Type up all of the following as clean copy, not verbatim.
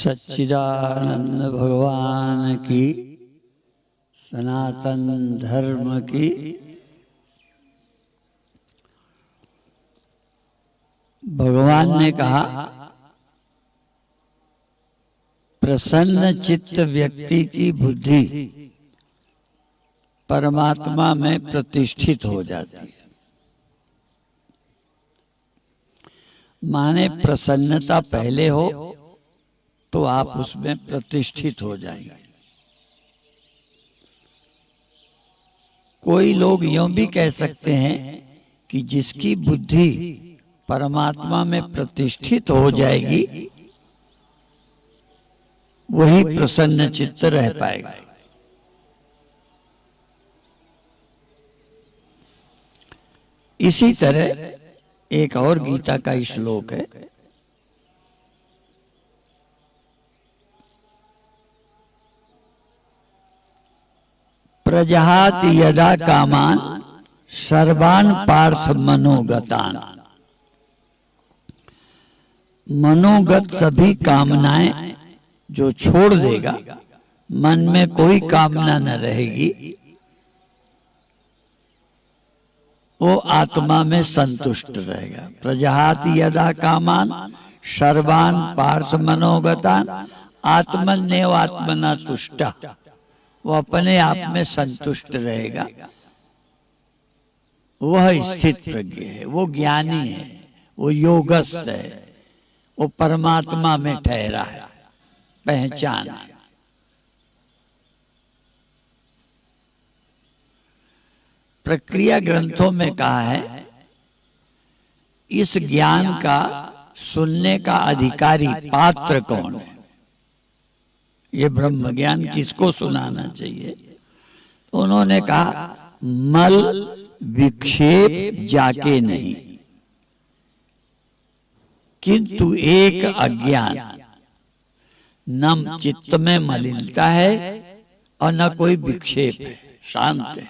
सच्चिदानंद भगवान की, सनातन धर्म की। भगवान ने कहा, प्रसन्न चित्त व्यक्ति की बुद्धि परमात्मा में प्रतिष्ठित हो जाती है। माने प्रसन्नता पहले हो तो आप उसमें प्रतिष्ठित हो जाएंगे। कोई लोग यूं भी कह सकते हैं कि जिसकी बुद्धि परमात्मा में प्रतिष्ठित हो जाएगी वही प्रसन्न चित्त रह पाएगा। इसी तरह एक और गीता का श्लोक है, प्रजहाति यदा कामान सर्वान पार्थ मनोगतान। मनोगत सभी कामनाएं जो छोड़ देगा, मन में कोई कामना न रहेगी, वो आत्मा में संतुष्ट रहेगा। प्रजहाति यदा कामान सर्वान पार्थ मनोगतान आत्मन्येव आत्मना तुष्टा। वो अपने आप में संतुष्ट रहेगा। वह स्थित प्रज्ञ है, वो ज्ञानी है, वो योगस्थ है, वो परमात्मा में ठहरा है, पहचान है। प्रक्रिया ग्रंथों में कहा है, इस ज्ञान का सुनने का अधिकारी पात्र कौन है? ये ब्रह्म ज्ञान किसको सुनाना चाहिए? तो उन्होंने कहा, मल विक्षेप जाके नहीं, किंतु एक अज्ञान। न चित्त में मलिनता है और न कोई विक्षेप है, शांत है।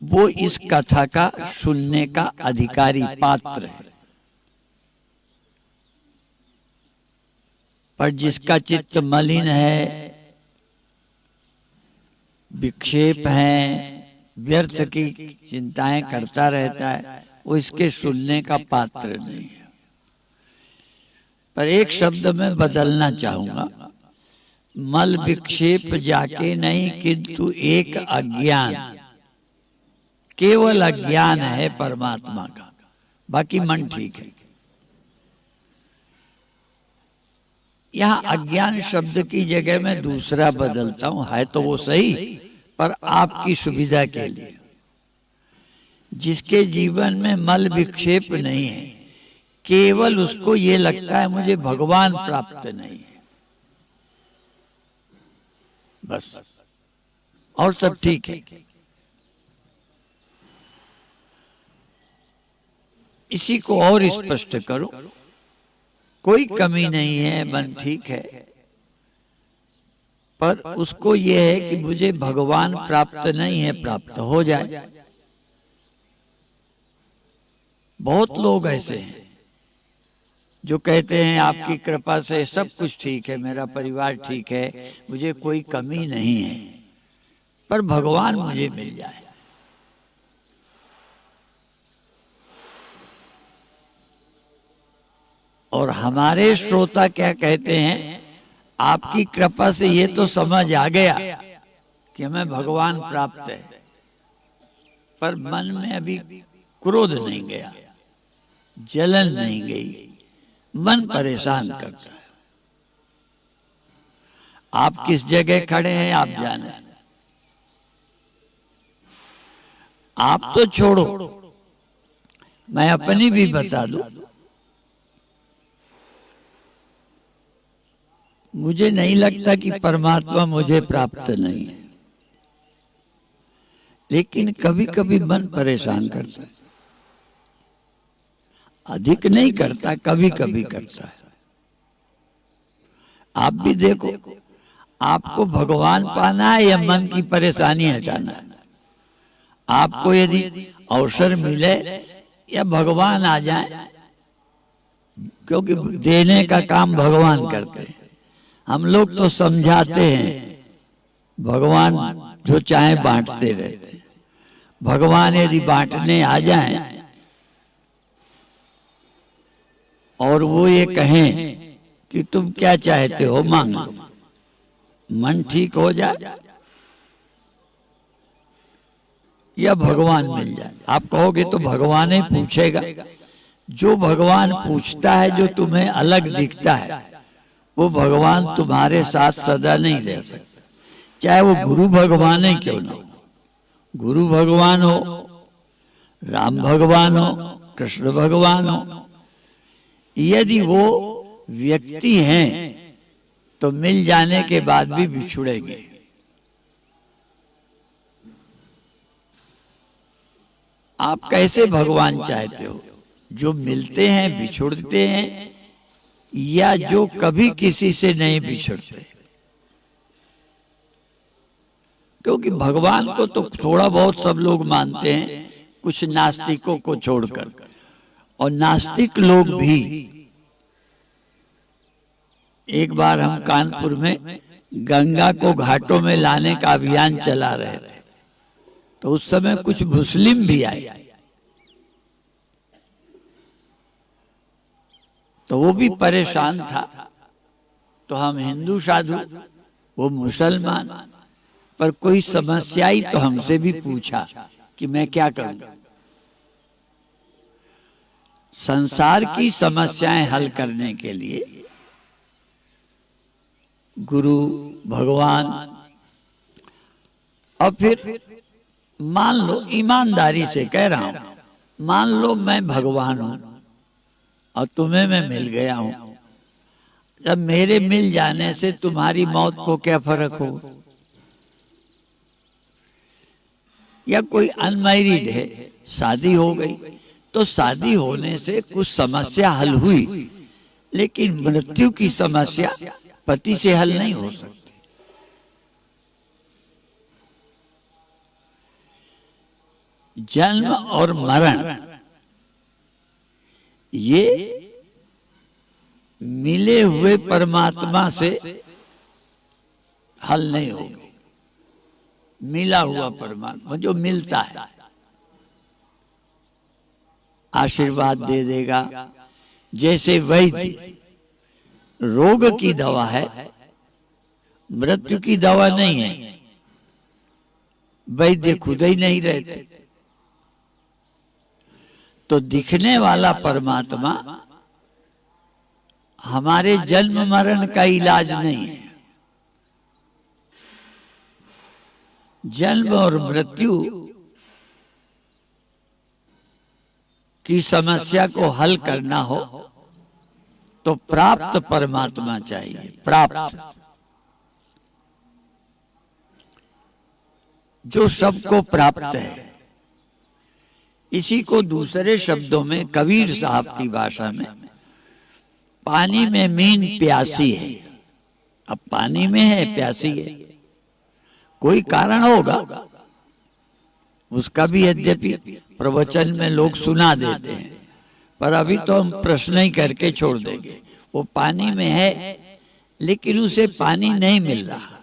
वो इस कथा का सुनने का अधिकारी पात्र है। पर जिसका चित्त मलिन है, विक्षेप है, व्यर्थ की चिंताएं करता रहता है, वो इसके सुनने का पात्र नहीं है। पर एक शब्द में बदलना चाहूंगा, मल विक्षेप जाके नहीं, किंतु एक अज्ञान। केवल अज्ञान है परमात्मा का, बाकी मन ठीक है। यहां अज्ञान शब्द की जगह मैं दूसरा बदलता हूं, है तो वो सही, पर आपकी सुविधा के लिए। जिसके जीवन में मल विक्षेप नहीं है, केवल उसको ये लगता है मुझे भगवान प्राप्त नहीं है, बस, और सब ठीक है। इसी को और स्पष्ट करो, कोई कमी नहीं है, मन ठीक है, पर उसको यह है कि मुझे भगवान प्राप्त नहीं है, प्राप्त हो जाए। बहुत लोग ऐसे हैं जो कहते हैं आपकी कृपा से सब कुछ ठीक है, मेरा परिवार ठीक है, मुझे कोई कमी नहीं है, पर भगवान मुझे मिल जाए। और हमारे श्रोता क्या कहते हैं, आपकी कृपा से ये तो समझ आ गया कि हमें भगवान प्राप्त है, पर मन में अभी क्रोध नहीं गया, जलन नहीं गई, मन परेशान करता है। आप किस जगह खड़े हैं आप जाने। आप तो छोड़ो, मैं अपनी भी बता दूं, मुझे नहीं लगता कि परमात्मा मुझे प्राप्त नहीं है, लेकिन कभी कभी मन परेशान करता है। अधिक नहीं करता, कभी कभी करता है। आप भी देखो, आपको भगवान पाना है या मन की परेशानी हटाना है? आपको यदि अवसर मिले या भगवान आ जाए, क्योंकि देने का काम भगवान करते हैं। हम लोग तो समझाते हैं, भगवान जो चाहे बांटते रहते हैं। भगवान यदि बांटने आ जाएं और वो ये कहें कि तुम क्या चाहते हो मांग लो, मन ठीक हो जाए या भगवान मिल जाए। आप कहोगे तो भगवान ही पूछेगा। जो भगवान पूछता है, जो तुम्हें अलग दिखता है, वो भगवान तुम्हारे साथ सदा नहीं रह सकता, चाहे वो गुरु भगवान ही क्यों ना हो। गुरु भगवान हो, राम भगवान हो, कृष्ण भगवान हो, यदि वो व्यक्ति हैं तो मिल जाने के बाद भी बिछुड़ेंगे। आप कैसे भगवान चाहते हो? जो मिलते हैं बिछुड़ते हैं, या जो कभी किसी से नहीं बिछुड़ते? क्योंकि भगवान को तो थोड़ा बहुत सब लोग मानते हैं, कुछ नास्तिकों को छोड़कर। और नास्तिक लोग भी, एक बार हम कानपुर में गंगा को घाटों में लाने का अभियान चला रहे थे, तो उस समय कुछ मुस्लिम भी आए, तो वो भी परेशान था। तो हम हिंदू साधु, वो मुसलमान, पर कोई समस्या आई तो हमसे भी पूछा कि मैं क्या करूं। संसार की समस्याएं हल करने के लिए गुरु भगवान, और फिर मान लो, ईमानदारी से कह रहा हूं, मान लो मैं भगवान हूं और तुम्हें मैं मिल गया हूं। जब मेरे मिल जाने से तुम्हारी मौत को क्या फर्क हो? या कोई अनमैरिड है, शादी हो गई, तो शादी होने से कुछ समस्या हल हुई, लेकिन मृत्यु की समस्या पति से हल नहीं हो सकती। जन्म और मरण ये मिले हुए परमात्मा से हल नहीं होगी। मिला हुआ परमात्मा जो मिलता है, आशीर्वाद दे देगा। जैसे वैद्य रोग की दवा है, मृत्यु की दवा नहीं है। वैद्य खुद ही नहीं रहते। तो दिखने वाला परमात्मा हमारे जन्म मरण का इलाज नहीं है। जन्म और मृत्यु की समस्या को हल करना हो तो प्राप्त परमात्मा चाहिए। प्राप्त, जो सबको प्राप्त है। इसी को दूसरे शब्दों में कबीर साहब की भाषा में, पानी में मीन प्यासी है। अब पानी में है, प्यासी है, कोई कारण होगा उसका भी, यद्यपि प्रवचन में लोग सुना देते हैं, पर अभी तो हम प्रश्न ही करके छोड़ देंगे। वो पानी में है, लेकिन उसे पानी नहीं मिल रहा,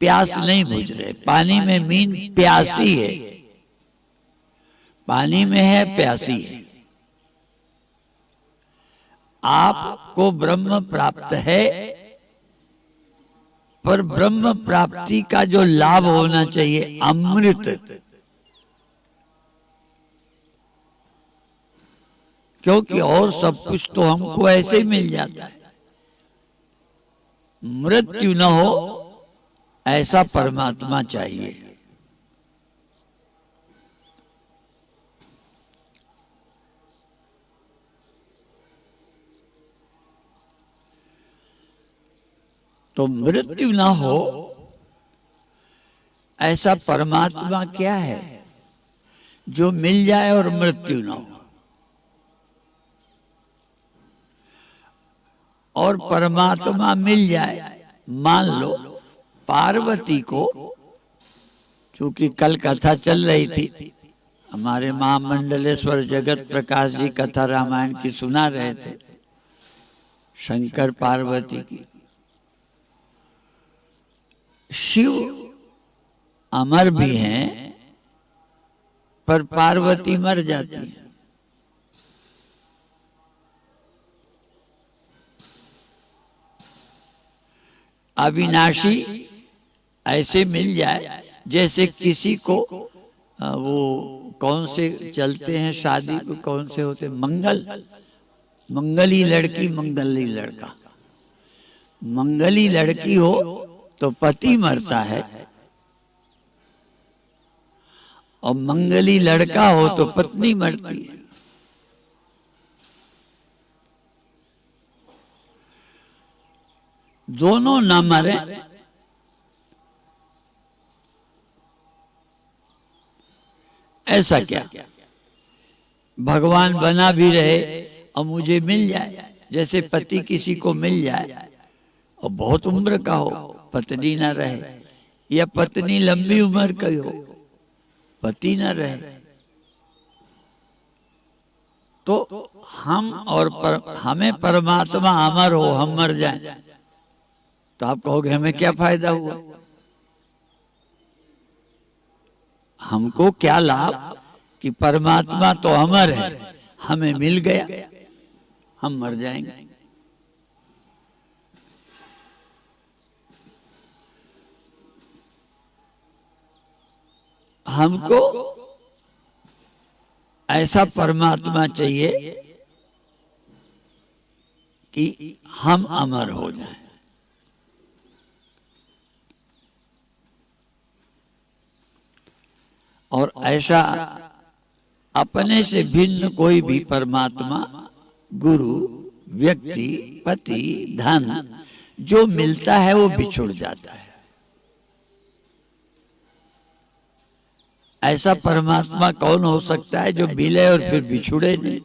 प्यास नहीं बुझ रहे। पानी में मीन प्यासी है, पानी में है, प्यासी है। आपको ब्रह्म प्राप्त है, पर ब्रह्म प्राप्ति का जो लाभ होना चाहिए, अमृत, क्योंकि और सब कुछ तो हमको ऐसे ही मिल जाता है। मृत्यु न हो ऐसा परमात्मा चाहिए। तो मृत्यु ना हो ऐसा परमात्मा क्या है जो मिल जाए और मृत्यु ना हो? और परमात्मा मिल जाए, मान लो पार्वती को, चूंकि कल कथा चल रही थी, हमारे महामंडलेश्वर जगत प्रकाश जी कथा रामायण की सुना रहे थे, शंकर पार्वती की। शिव अमर भी हैं, पर पार्वती मर जाती है। अविनाशी ऐसे मिल जाए जैसे किसी को वो कौन से चलते हैं शादी को, कौन से होते, मंगली लड़की मंगली लड़का। मंगली लड़की हो तो पति मरता है, और मंगली लड़का हो तो पत्नी मरती है। दोनों न मरे, ऐसा क्या? भगवान बना भी रहे और मुझे मिल जाए, जैसे पति किसी को मिल जाए और बहुत उम्र का हो, पत्नी न रहे, या पत्नी लंबी उम्र की हो, पति न रहे, तो हम और हमें परमात्मा अमर हो, हम मर जाएं, तो आप कहोगे हमें क्या फायदा हुआ, हमको क्या लाभ कि परमात्मा तो अमर है, हमें मिल गया, हम मर जाएंगे। हमको ऐसा परमात्मा चाहिए कि हम अमर हो जाएं। और ऐसा अपने से भिन्न कोई भी परमात्मा, गुरु, व्यक्ति, पति, धन जो मिलता है वो बिछुड़ जाता है। ऐसा परमात्मा कौन हो सकता है जो मिले और फिर बिछुड़े नहीं?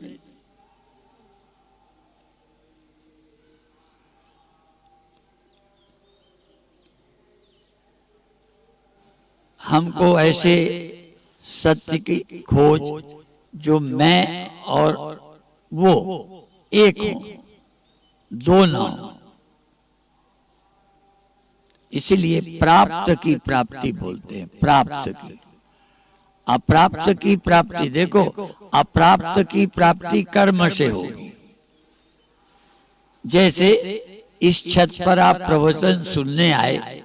हमको ऐसे सत्य की खोज जो मैं और वो एक हो, दो ना हो, इसीलिए प्राप्त की प्राप्ति बोलते हैं। प्राप्त की, अप्राप्त की प्राप्ति, देखो अप्राप्त की प्राप्ति कर्म से होगी। जैसे इस छत पर आप प्रवचन सुनने आए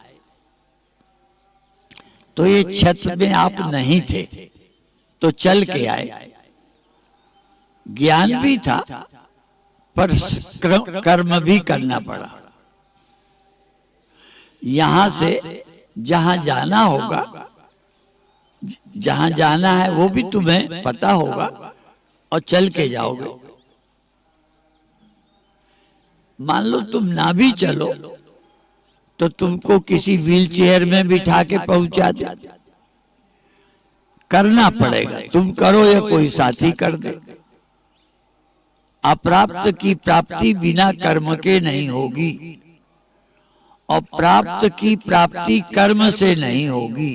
तो ये छत में आप नहीं थे, तो चल के आए, ज्ञान भी था पर कर्म भी करना पड़ा। यहां से जहां जाना होगा, जहां जाना है वो भी तुम्हें पता होगा और चल के जाओगे। मान लो तुम ना भी चलो तो तुमको किसी व्हीलचेयर में बिठा के पहुंचा दे, करना पड़ेगा, तुम करो या कोई साथी कर दे। अप्राप्त की प्राप्ति बिना कर्म के नहीं होगी, और प्राप्त की प्राप्ति कर्म से नहीं होगी।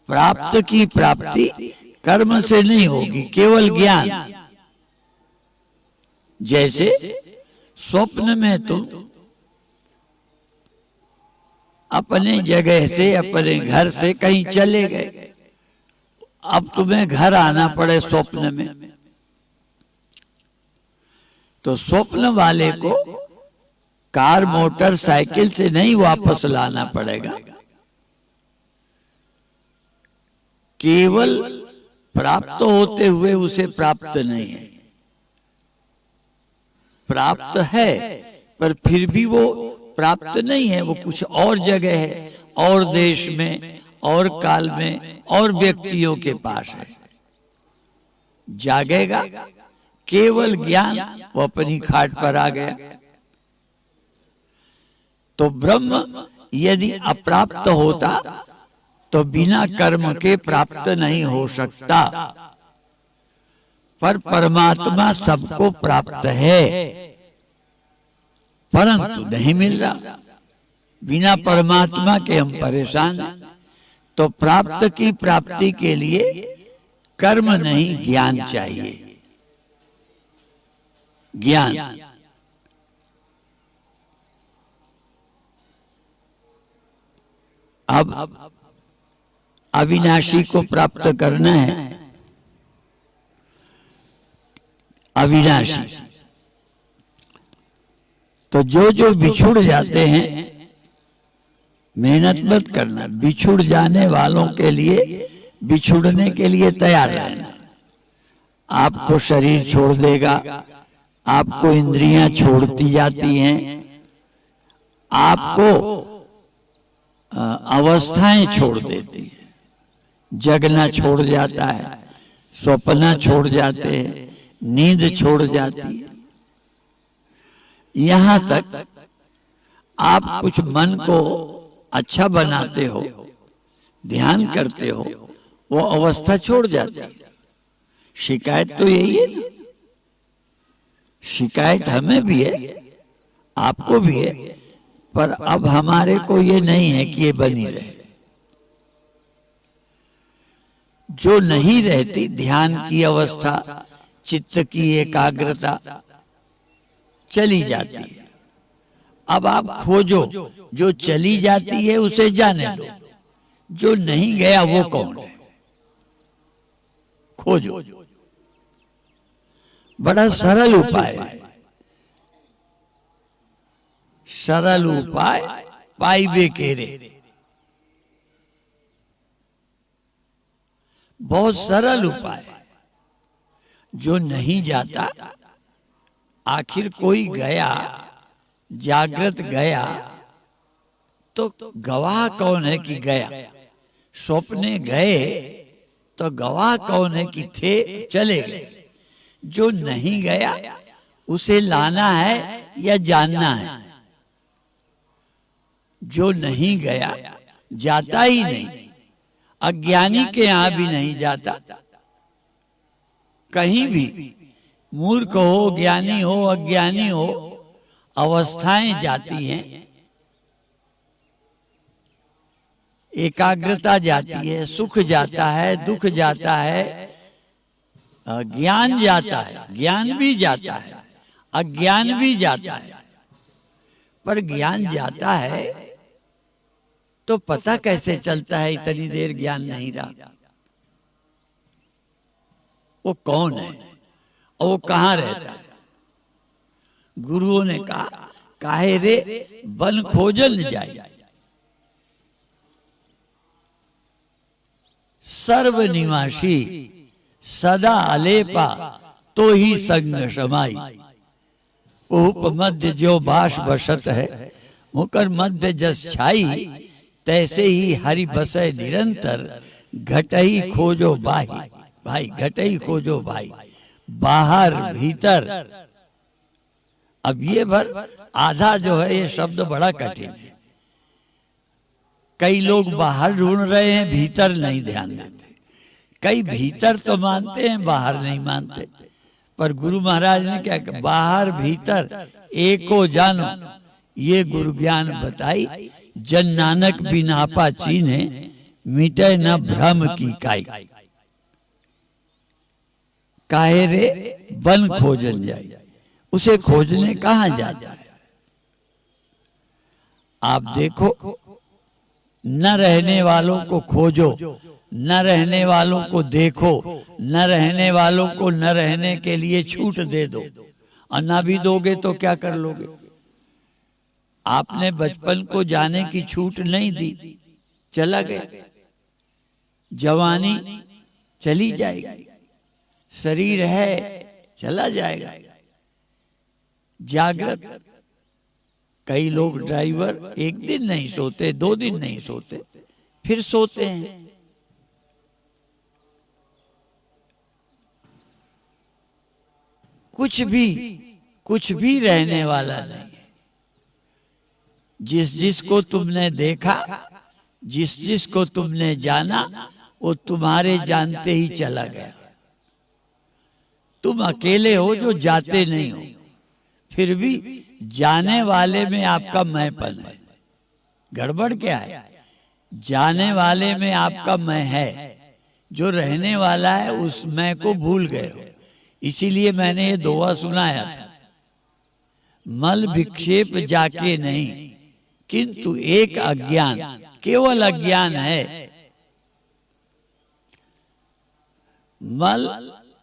प्राप्त की प्राप्ति कर्म से नहीं होगी, केवल ज्ञान। जैसे स्वप्न में तुम अपने जगह से, अपने घर से कहीं चले गए, अब तुम्हें घर आना पड़े स्वप्न में, तो स्वप्न वाले को कार मोटरसाइकिल से नहीं वापस लाना पड़ेगा, केवल प्राप्त होते हुए उसे प्राप्त नहीं है। प्राप्त है पर फिर भी वो प्राप्त नहीं है, वो कुछ और जगह है, और देश में, और काल में, और व्यक्तियों के पास है। जागेगा केवल ज्ञान, वो अपनी खाट पर आ गया। तो ब्रह्म यदि अप्राप्त होता तो बिना कर्म के प्राप्त नहीं हो सकता, पर परमात्मा सबको प्राप्त है, परंतु नहीं मिल रहा। बिना परमात्मा के हम परेशान हैं। तो प्राप्त की प्राप्ति के लिए कर्म नहीं, ज्ञान चाहिए। ज्ञान। अब अविनाशी को प्राप्त करना है, अविनाशी। तो जो जो बिछुड़ जाते हैं, मेहनत मत करना, बिछुड़ जाने वालों के लिए, बिछुड़ने के लिए तैयार रहना। आपको शरीर छोड़ देगा, आपको इंद्रियां छोड़ती जाती हैं, आपको अवस्थाएं छोड़ देती है, जगना छोड़ जाता है, स्वप्न छोड़ जाते हैं, नींद छोड़ जाती है। यहां तक आप कुछ मन को अच्छा बनाते हो, ध्यान करते हो, वो अवस्था छोड़ जाती है। शिकायत तो यही है, शिकायत हमें भी है, आपको भी है, पर अब हमारे को ये नहीं है कि ये बनी रहे। जो नहीं रहती ध्यान की अवस्था, चित्त की एकाग्रता चली जाती है। अब आप खोजो, जो चली जाती है उसे जाने दो, जो नहीं गया वो कौन है, खोजो। बड़ा सरल उपाय है, सरल उपाय पाइबे केरे। बहुत सरल उपाय, जो नहीं जाता। आखिर कोई गया, जागृत गया, तो गवाह कौन है कि गया? स्वप्ने गए तो गवाह कौन है कि थे, चले गए। जो नहीं गया उसे लाना है या जानना है? जो नहीं गया जाता ही नहीं। अज्ञानी के यहां भी नहीं जाता, कहीं भी, मूर्ख हो, ज्ञानी हो, अज्ञानी हो, अवस्थाएं जाती हैं, एकाग्रता जाती है, सुख जाता है, दुख जाता है, ज्ञान जाता है, ज्ञान भी जाता है, अज्ञान भी जाता है। पर ज्ञान जाता है तो पता कैसे चलता है इतनी देर ज्ञान नहीं रहा? वो कौन है और वो कहां रहता है? गुरुओं ने कहा, काहे रे बन खोजल जाए, सर्वनिवासी सदा अलेपा तो ही संग समाई। उप मध्य जो बास बसत है, मुकर मध्य जस छाई, तैसे ही हरि बसे निरंतर, घटई खोजो भाई। भाई घटई खोजो भाई, बाहर भीतर। अब ये भर आधा जो है ये शब्द बड़ा कठिन है। कई लोग बाहर ढूंढ रहे हैं, भीतर नहीं ध्यान देते। कई भीतर तो मानते हैं, बाहर नहीं मानते। पर गुरु महाराज ने क्या कहा? बाहर भीतर एको जानो, ये गुरु ज्ञान बताई। जन नानक बिनापा चीने, मिटे न भ्रम की काई। काहे रे बन खोजन जाए, उसे खोजने कहां जाता है? आप देखो, न रहने वालों को खोजो, न रहने वालों को देखो, न रहने वालों को न रहने के लिए छूट दे दो। और ना भी दोगे तो क्या कर लोगे? आपने बचपन को जाने की छूट नहीं दी, चला गया। जवानी चली जाएगी, शरीर है चला जाएगा। जागृत, कई लोग ड्राइवर एक दिन नहीं सोते, 2 दिन नहीं सोते, फिर सोते हैं। कुछ भी रहने वाला नहीं है। जिस जिस को तुमने देखा, जिस जिस को तुमने जाना, वो तुम्हारे जानते ही चला गया। तुम अकेले हो जो जाते नहीं हो, फिर भी जाने वाले में आपका मैंपन है। गड़बड़ क्या है? जाने वाले में आपका मैं है, जो रहने वाला है उस मैं को भूल गए हो। इसीलिए मैंने ये दोहा सुनाया था, मल विक्षेप जाके नहीं, किंतु एक अज्ञान, केवल अज्ञान है। मल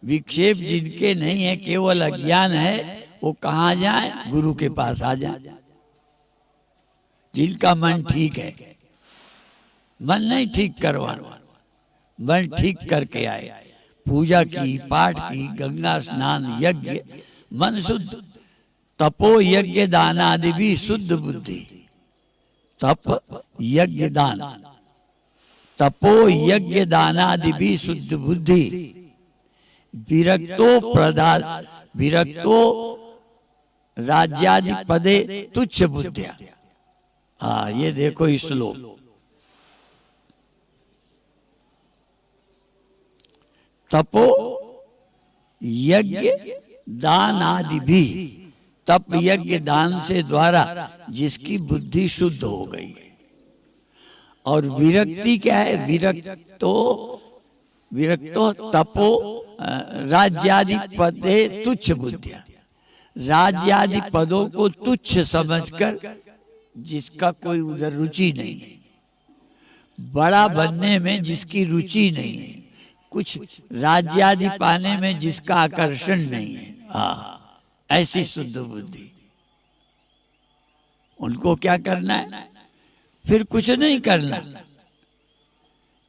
विक्षेप जिनके नहीं है, केवल अज्ञान है, वो कहाँ जाए? गुरु के पास आ जाए। जिनका मन ठीक है, मन नहीं ठीक करवाना, मन ठीक करके आए, पूजा की, पाठ की, गंगा स्नान, यज्ञ, मन शुद्ध, तपो यज्ञ दान आदि भी शुद्ध बुद्धि। तप यज्ञ दान, तपो यज्ञ दान आदि भी शुद्ध बुद्धि। विरक्तो प्रदान, विरक्तो राज्यादि पदे तुच्छ बुद्धिया। हाँ, ये देखो इस श्लोक। तपो यज्ञ दान आदि भी, तप यज्ञ दान से द्वारा जिसकी बुद्धि शुद्ध हो गई है। और विरक्ति क्या है? विरक्तो तपो राज्यादि पदे तुच्छ बुद्धिया। राज्यादि पदों को तुच्छ समझकर, जिसका कोई उधर रुचि नहीं है, बड़ा बनने में जिसकी रुचि नहीं है, कुछ राज्यादि पाने में जिसका आकर्षण नहीं है, ऐसी शुद्ध बुद्धि। उनको क्या करना है? फिर कुछ नहीं करना।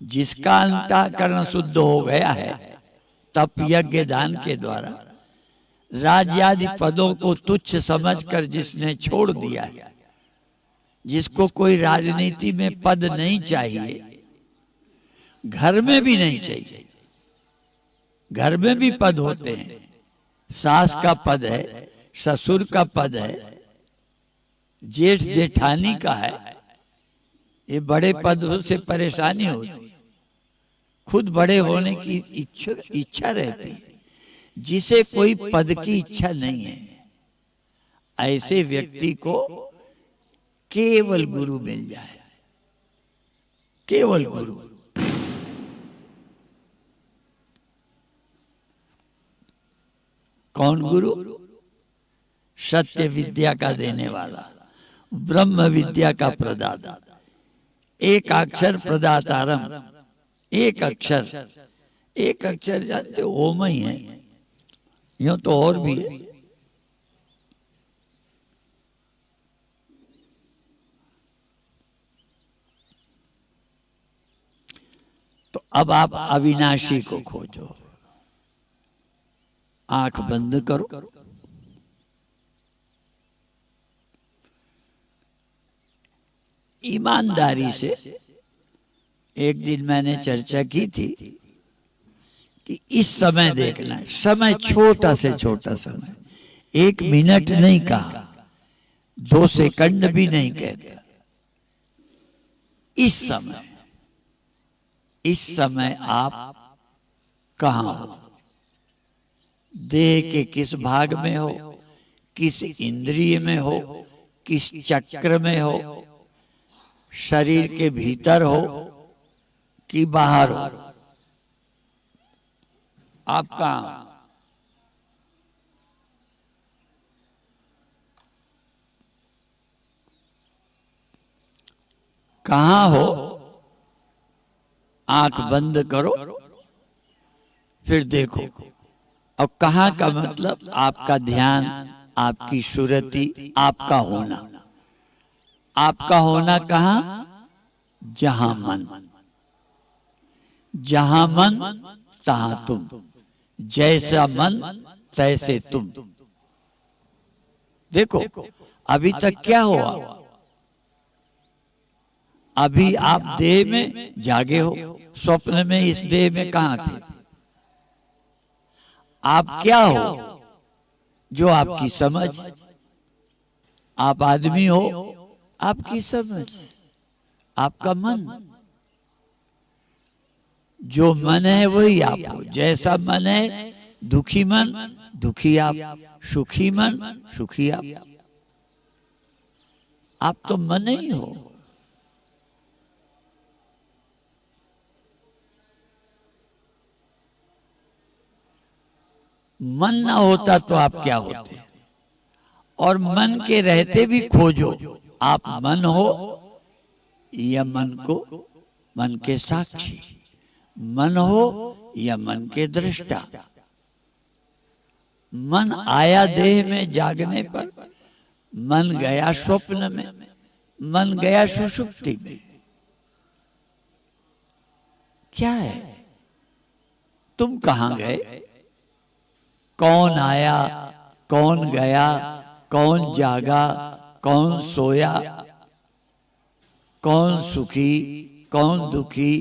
जिसका अंतःकरण शुद्ध हो गया है तप यज्ञ दान के द्वारा, राज्यादि पदों को तुच्छ समझकर जिसने छोड़ दिया है, जिसको कोई राजनीति में पद नहीं चाहिए, घर में भी नहीं चाहिए। घर में भी पद होते हैं, सास का पद है, ससुर का पद है, जेठ जेठानी का है। ये बड़े पदों से परेशानी होती है, खुद बड़े होने की इच्छा रहती है। जिसे कोई पद की इच्छा नहीं है, ऐसे व्यक्ति को केवल गुरु मिल जाए, केवल गुरु। कौन गुरु? सत्य विद्या का देने वाला, ब्रह्म विद्या का प्रदाता। एक अक्षर प्रदातारम, एक अक्षर, एक अक्षर जानते ओम ही है, यूं तो और भी है। तो अब आप अविनाशी को खोजो। आंख बंद करो, ईमानदारी से। एक दिन मैंने चर्चा की थी कि इस समय देखना है। समय छोटा से छोटा समय, 1 मिनट नहीं कहा, 2 सेकंड भी नहीं कहता। इस समय आप कहाँ हो? देह के किस भाग में हो? किस इंद्रिय में हो? किस चक्र में हो? शरीर के भीतर हो कि बाहर हो? आप कहाँ? कहाँ हो? आंख बंद करो, फिर देखो। और कहाँ का मतलब आपका ध्यान, आपकी सुरति, आपका होना। आपका होना कहाँ? जहां मन, जहां मन तहां तुम, जैसा मन तैसे तुम। देखो अभी तक क्या हुआ? अभी आप देह में जागे हो, स्वप्न में इस देह में कहां थे? आप क्या हो? जो आपकी समझ। आप आदमी हो, आपकी समझ, आपका मन। जो मन है वही आप हो। जैसा मन है, दुखी मन दुखी आप, सुखी मन सुखी आप तो मन ही हो। मन ना होता तो आप क्या होते? और मन के रहते भी खोजो। आप मन हो या मन के साक्षी, मन हो या मन के दृष्टा। मन आया देह में जागने पर, मन गया स्वप्न में, मन गया सुषुप्ति में। क्या है? तुम कहां गए? कौन आया, कौन गया, कौन जागा, कौन सोया, कौन सुखी, कौन दुखी,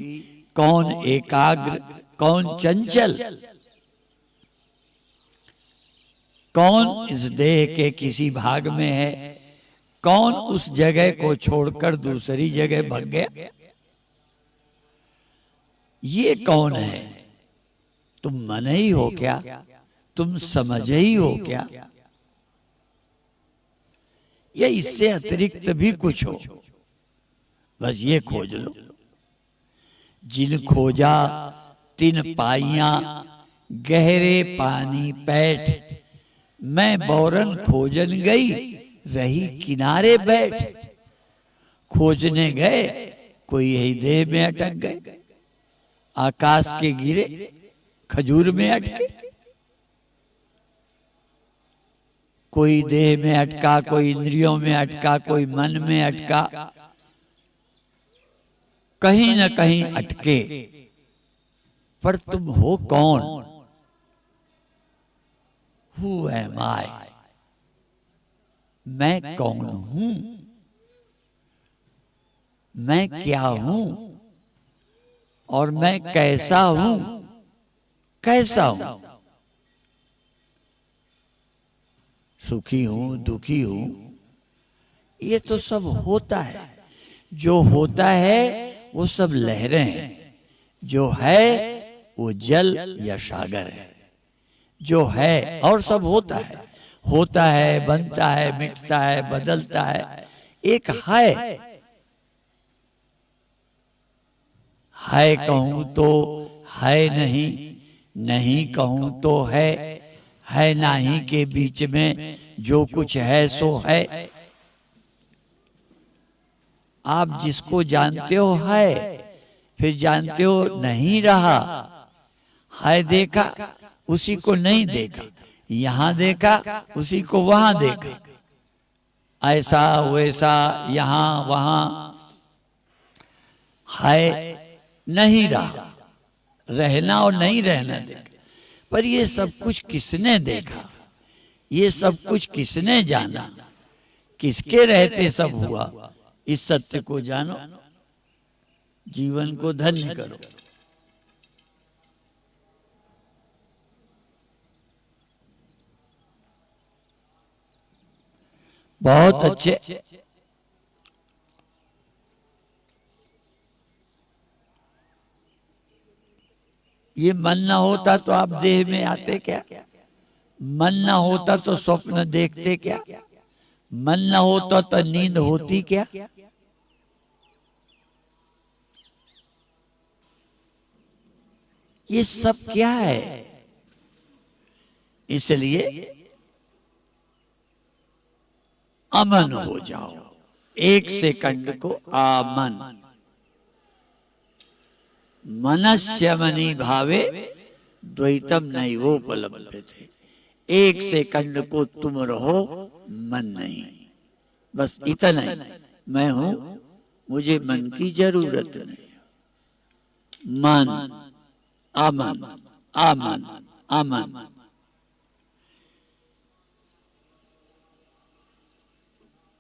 कौन एकाग्र, कौन चंचल, कौन इस देह के किसी भाग में है, कौन उस जगह को छोड़कर दूसरी जगह भाग गया? ये कौन है? तुम मन ही हो क्या? तुम समझ ही हो क्या? या इससे अतिरिक्त भी कुछ हो? बस ये खोज लो। जिन खोजा तिन पाइयां गहरे पानी पैठ, मैं बौरन खोजन गई रही किनारे बैठ। खोजने गए, कोई यही देह में अटक गए, आकाश के गिरे खजूर में अटके। कोई देह में अटका, कोई इंद्रियों में अटका, कोई मन में अटका, कहीं न कहीं अटके। पर तुम हो कौन? Who am I? मैं कौन हूं? मैं क्या हूं? और मैं कैसा हूं? कैसा हूं? सुखी हूं, दुखी हूं, ये तो सब होता है। जो होता है वो सब लहरें हैं। जो है वो जल या सागर है। जो है और सब होता है, बनता है, मिटता है, बदलता है। एक है कहूं तो है नहीं, नहीं कहूं तो है नहीं के बीच में जो कुछ है सो है। आप जिसको जानते हो है, फिर जानते हो नहीं रहा। है देखा, उसी को नहीं देखा। यहां देखा, उसी को वहां देखा। ऐसा वैसा, यहां वहां, है नहीं रहा। रहना और नहीं रहना देखा। पर ये सब कुछ किसने देखा? ये सब कुछ किसने जाना? किसके रहते सब हुआ? इस सत्य को जानो, जीवन को धन्य करो। बहुत अच्छे। ये मन ना होता तो आप देह में आते क्या? मन ना होता तो स्वप्न देखते क्या? मन ना होता तो नींद होती क्या? ये सब क्या है? इसलिए अमन हो जाओ। एक सेकंड को आमन। मनस्यमनि भावे द्वैतम नैवोपलभ्यते। एक सेकंड को तुम रहो, मन नहीं। बस इतना ही। मैं हूं, मुझे मन की जरूरत नहीं। मन, अमन, अमन, अमन।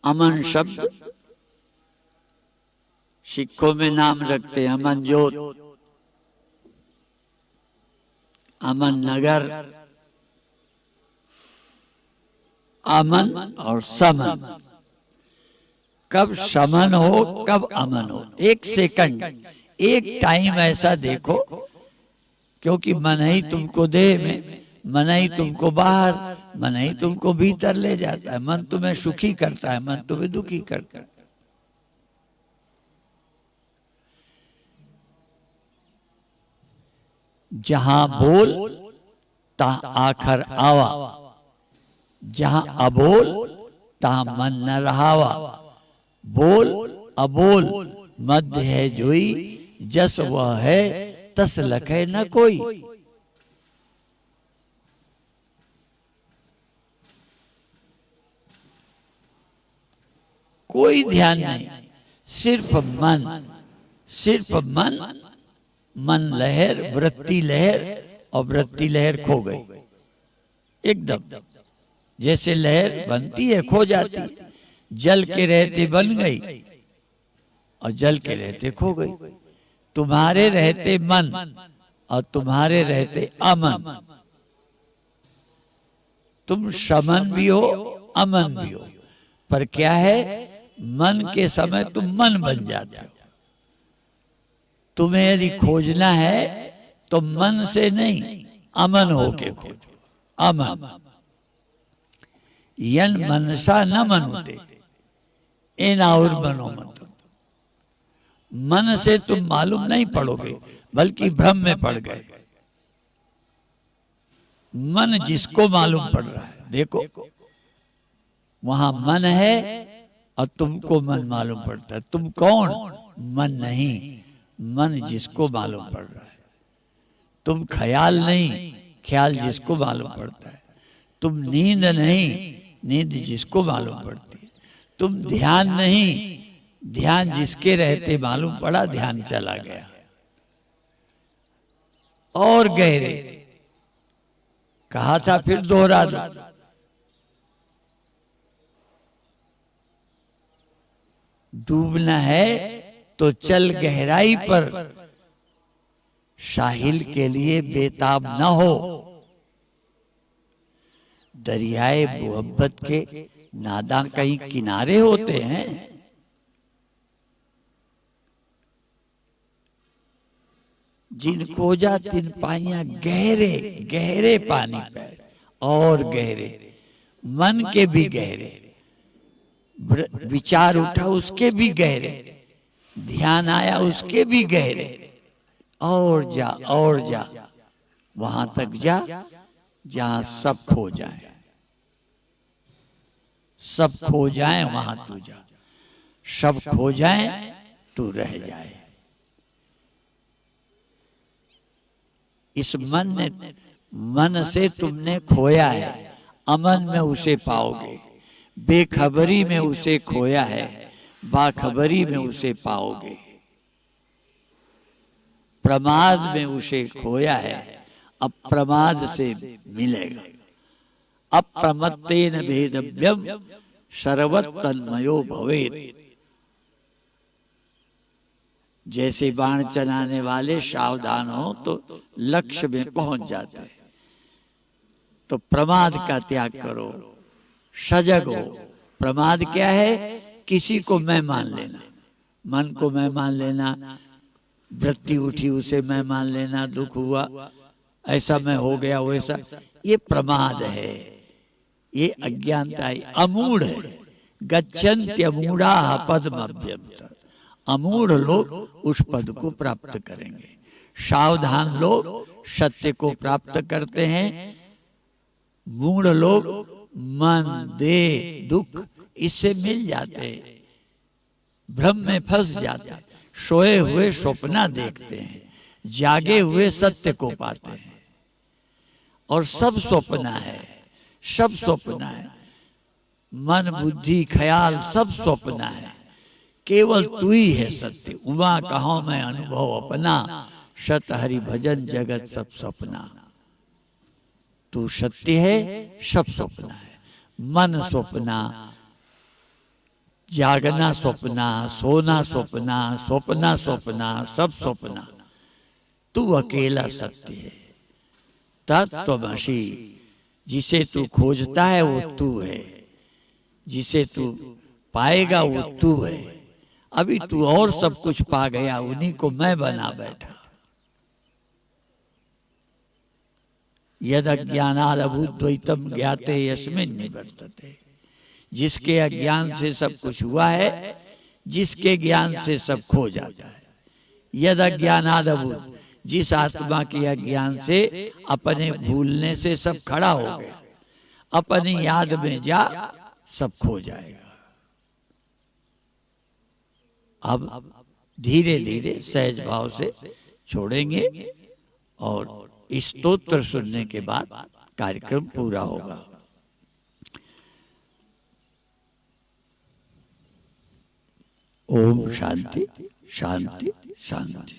अमन शब्द सिखों में नाम रखते हैं। अमन जोत, अमन नगर, अमन और समन। कब समन हो, कब अमन हो। एक सेकंड, एक टाइम ऐसा देखो, क्योंकि मन ही तुमको देह में, मन ही तुमको बाहर, मन ही तुमको भीतर ले जाता है। मन तुम्हें सुखी करता है, मन तुम्हें दुखी करता है। जहां बोल तहां आखर आवा, जहां अबोल ता मन न रहावा। बोल अबोल मध्य है जोई, जस वह है तस लखे न कोई। कोई ध्यान नहीं, सिर्फ मन, सिर्फ मन। मन लहर, वृत्ति लहर, और वृत्ति लहर खो गई एकदम। जैसे लहर बनती है खो जाती है, जल के रहते बन गई और जल के रहते खो गई। तुम्हारे रहते मन और तुम्हारे रहते अमन। तुम शमन भी हो अमन भी हो, पर क्या है, मन के समय तुम मन बन जाते हो। तुम्हें यदि खोजना है तो मन से नहीं, अमन होके खोजो। अमन यन मनसा न मनुते, इन और मनो मत। मन से तुम मालूम नहीं पड़ोगे, बल्कि भ्रम में पड़ गए। मन जिसको मालूम पड़ रहा है, देखो वहां मन है और तुमको मन मालूम पड़ता है। तुम कौन? मन नहीं, मन जिसको मालूम पड़ रहा है। तुम ख्याल नहीं, ख्याल जिसको मालूम पड़ता है। तुम नींद नहीं, नींद जिसको मालूम पड़ती है। तुम ध्यान नहीं, ध्यान जिसके रहते मालूम पड़ा ध्यान चला गया। और गहरे कहा था, फिर दोहरा दो। डूबना है तो चल गहराई पर, साहिल के लिए बेताब न हो। दरियाए मोहब्बत के नादा कहीं किनारे होते हैं। जिन खोजा तिन पाइया गहरे गहरे पानी पे, और गहरे मन के भी गहरे, विचार उठा उसके भी गहरे, ध्यान आया उसके भी गहरे। और जा और जा, वहां तक जा जहां सब खो जाए, सब खो जाए वहां तू जा, सब खो जाए तू रह जाए। इस मन से तुमने खोया है, अमन में उसे पाओगे। बेखबरी में उसे खोया है, बाखबरी में उसे पाओगे। प्रमाद में उसे खोया है, अप्रमाद से मिलेगा। अप्रमत्तेन भेदव्यम सर्वतन्मयो भवेत्। जैसे बाण चलाने वाले सावधान हो तो लक्ष्य में पहुंच जाते हैं। तो प्रमाद का त्याग करो, सजग हो। प्रमाद क्या है? किसी को मैं मान लेना, मन को मैं मान लेना, वृत्ति उठी उसे मैं मान लेना, दुख हुआ ऐसा मैं हो गया वैसा, ये प्रमाद है, ये अज्ञानता है, अमूढ़ है। गच्छन्त्यमूढ़ा पदमभ्यम्। अमूढ़ लोग उस पद को प्राप्त करेंगे, सावधान लोग सत्य को प्राप्त करते हैं। मूढ़ लोग मन देह दुख इससे मिल जाते हैं, भ्रम में फंस जाते हैं, सोए हुए स्वप्न देखते हैं, जागे हुए सत्य को पाते हैं। और सब स्वप्न है, सब स्वप्न है, मन बुद्धि ख्याल सब स्वप्न है, केवल तू ही है सत्य। उमा कहो मैं अनुभव अपना, सत हरि भजन जगत सब स्वप्ना। तू सत्य है, सब स्वप्न है। मन स्वप्ना, जागना स्वप्ना, सोना स्वप्ना, स्वप्ना स्वप्ना, सब स्वप्ना। तू अकेला सत्य है, तत्त्वमसि। जिसे तू खोजता है वो तू है, जिसे तू पाएगा वो तू है। अभी तू और सब कुछ पा गया, उन्हीं को मैं बना बैठा। यद अज्ञानादभूद्वैतम ज्ञाते यस्मिन् निवर्तते। जिसके अज्ञान से सब कुछ हुआ है, जिसके ज्ञान से सब खो जाता है। यद अज्ञानादभूत, जिस आत्मा के अज्ञान से अपने भूलने से सब खड़ा हो गया। अपनी याद में जा, सब खो जाएगा। अब धीरे धीरे सहज भाव से छोड़ेंगे और स्तोत्र सुनने के बाद कार्यक्रम पूरा होगा। ओम शांति शांति शांति।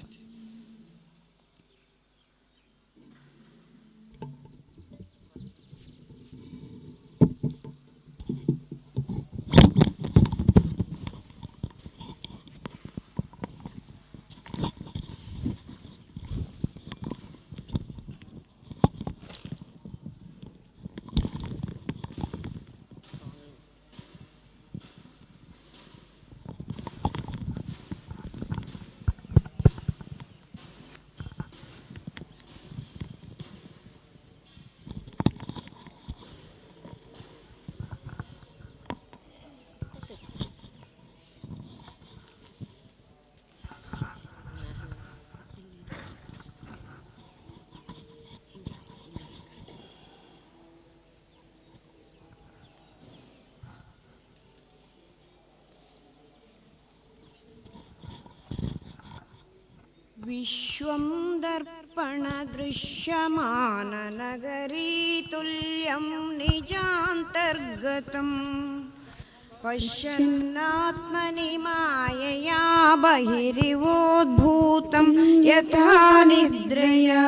विश्वं दर्पणदृश्यमाननगरीतुल्यं निजान्तर्गतं पश्यन्नात्मनि मायया बहिरिवोद्भूतं यथा निद्रया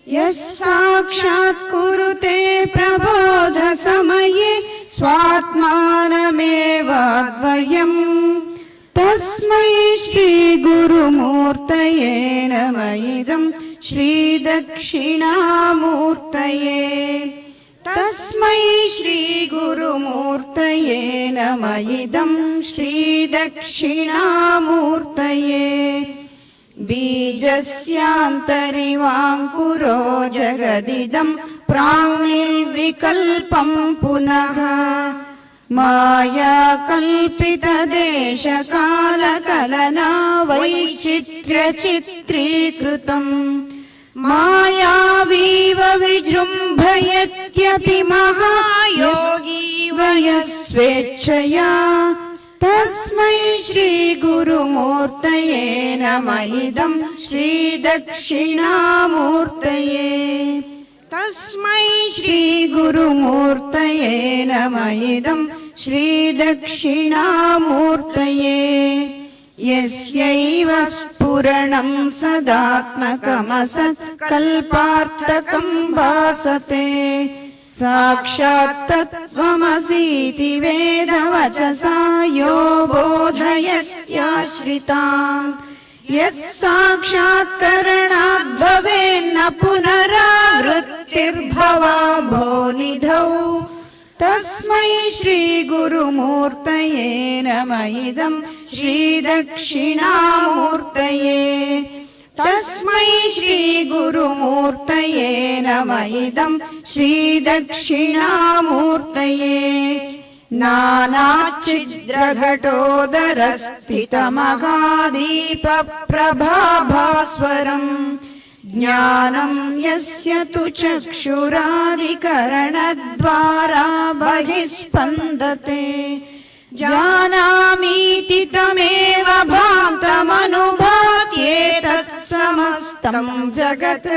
यः साक्षात् कुरुते प्रबोधसमये स्वात्मानमेवाद्वयम् तस्मै श्री गुरुमूर्तये नमः इदं श्री दक्षिणामूर्तये तस्मै श्री गुरुमूर्तये नमः इदं श्री दक्षिणामूर्तये बीजस्यान्तरिवाङ्कुरो जगदिदं प्राङ्निर्विकल्पं पुनः माया कल्पितदेशकालकलना वैचित्र्यचित्रीकृतम् मायावीव विजृम्भयत्यपि महायोगी वयस्वेच्छया तस्मै श्री गुरुमूर्तये नमः इदं श्री दक्षिणामूर्तये तस्मै श्री गुरुमूर्तये नमः इदं श्री दक्षिणामूर्तये यस्यैव स्फुरणं सदात्मकमसत्कल्पार्थकं भासते साक्षात् तत्त्वमसीति वेदवचसा यो बोधयत्याश्रितान् यः साक्षात्करणाद् भवेन्न पुनरावृत्तिर्भवा भो निधौ तस्मै श्री गुरुमूर्तये नमः इदं श्री दक्षिणामूर्तये तस्मै श्री गुरुमूर्तये नमः इदं श्री दक्षिणामूर्तये नानाच्छिद्रघटोदरस्थितमहादीपप्रभाभास्वरम् ज्ञानं यस्य तु चक्षुरादिकरणद्वारा बहिः स्पन्दते जानामीति तमेव भान्तमनुभात्येतत् समस्तं जगत्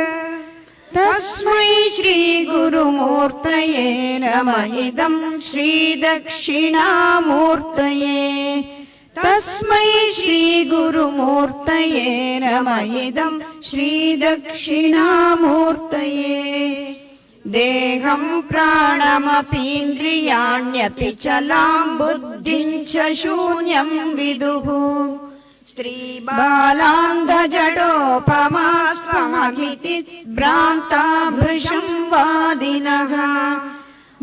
तस्मै श्री गुरुमूर्तये नमः इदं श्री दक्षिणामूर्तये तस्मै श्री गुरुमूर्तये नमः इदं श्री दक्षिणामूर्तये देहं प्राणमपीन्द्रियाण्यपि चलां बुद्धिं च शून्यं विदुः स्त्रीबालान्धजडोपमास्त्वमहिति भ्रान्ता भृशं वादिनः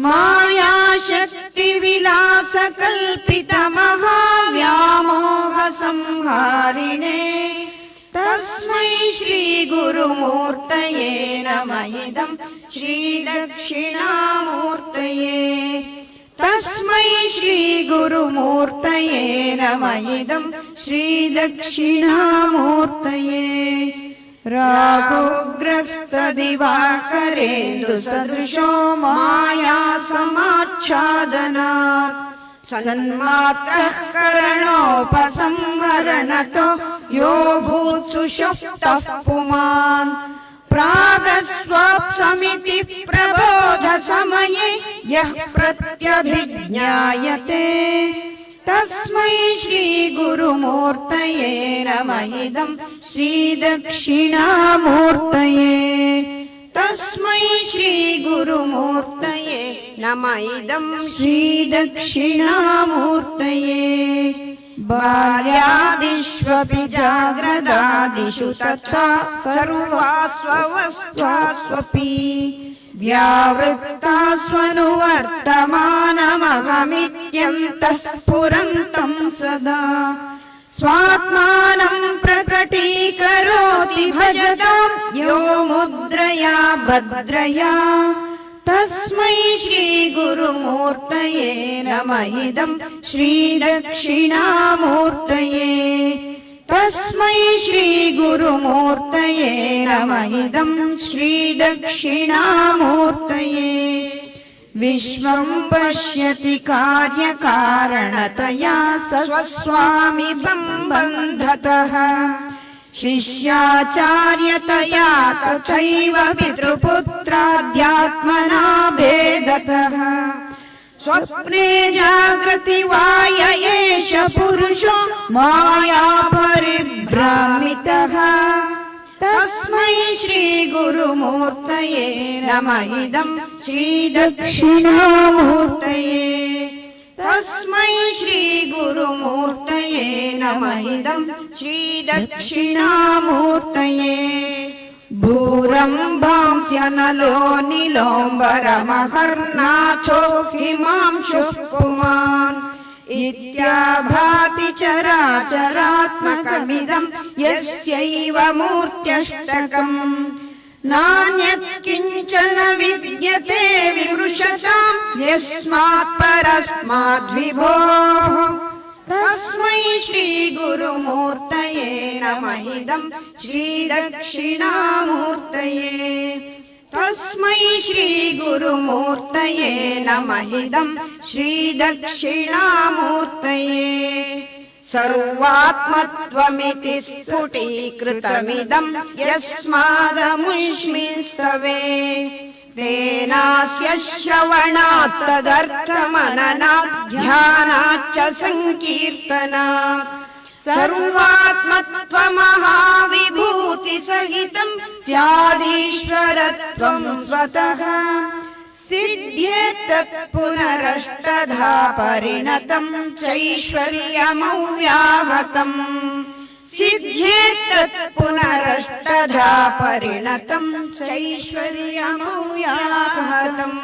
मायाशक्तिविलासकल्पितमहाव्यामोहसंहारिणे तस्मै श्री गुरुमूर्तये नमः इदं श्री दक्षिणामूर्तये तस्मै श्री गुरुमूर्तये नमः इदं श्री दक्षिणामूर्तये राहुग्रस्तदिवाकरेन्दु सदृशो माया समाच्छादनात् सन्मात्रः करणोपसंहरणतो यो भूत्सुषुप्तः पुमान् प्रागस्वाप्समिति प्रबोधसमये यः प्रत्यभिज्ञायते तस्मै श्रीगुरुमूर्तये नमः इदं श्रीदक्षिणामूर्तये तस्मै श्रीगुरुमूर्तये नमः इदं श्रीदक्षिणामूर्तये बाल्यादिष्वपि जाग्रदादिषु तथा सर्वास्वस्थास्वपि व्यावृत्तास्वनुवर्तमानमहमित्यन्तः स्फुरन्तं सदा स्वात्मानं प्रकटीकरोति भजतां यो मुद्रया भद्रया तस्मै श्रीगुरुमूर्तये नमः इदं श्रीदक्षिणामूर्तये तस्मै श्रीगुरुमूर्तये नमः इदं श्रीदक्षिणामूर्तये विश्वं पश्यति कार्यकारणतया स्वस्वामि सम्बन्धतः शिष्याचार्यतया तथैव पितृपुत्राध्यात्मना भेदतः स्वप्ने जागृति वाय एष पुरुषो माया परिभ्रामितः तस्मै श्रीगुरुमूर्तये नमः इदं श्रीदक्षिणामूर्तये तस्मै श्रीगुरुमूर्तये नमः इदं श्रीदक्षिणामूर्तये भूरम्भांस्यनलो नीलोऽम्बरमहर्नाथो हिमांशुः पुमान् इत्याभाति चराचरात्मकमिदं यस्यैव मूर्त्यष्टकम् नान्यत् किञ्चन विद्यते विमृशतां यस्मात् परस्माद्विभोः तस्मै श्रीगुरुमूर्तये नमः इदं श्रीदक्षिणामूर्तये तस्मै श्रीगुरुमूर्तये नमः इदं श्रीदक्षिणामूर्तये सर्वात्मत्वमिति स्फुटीकृतमिदं यस्मादमुष्मिस्तवे तेनास्य श्रवणात् तदर्थमननात् ध्यानाच्च सङ्कीर्तनात् सर्वात्मत्वमहाविभूतिसहितं स्यादीश्वरत्वं स्वतः सिद्ध्येत्तत् पुनरष्टधा परिणतं चैश्वर्यमव्याहतम् सिद्ध्येत्तत् पुनरष्टधा परिणतं चैश्वर्यमव्याहतम्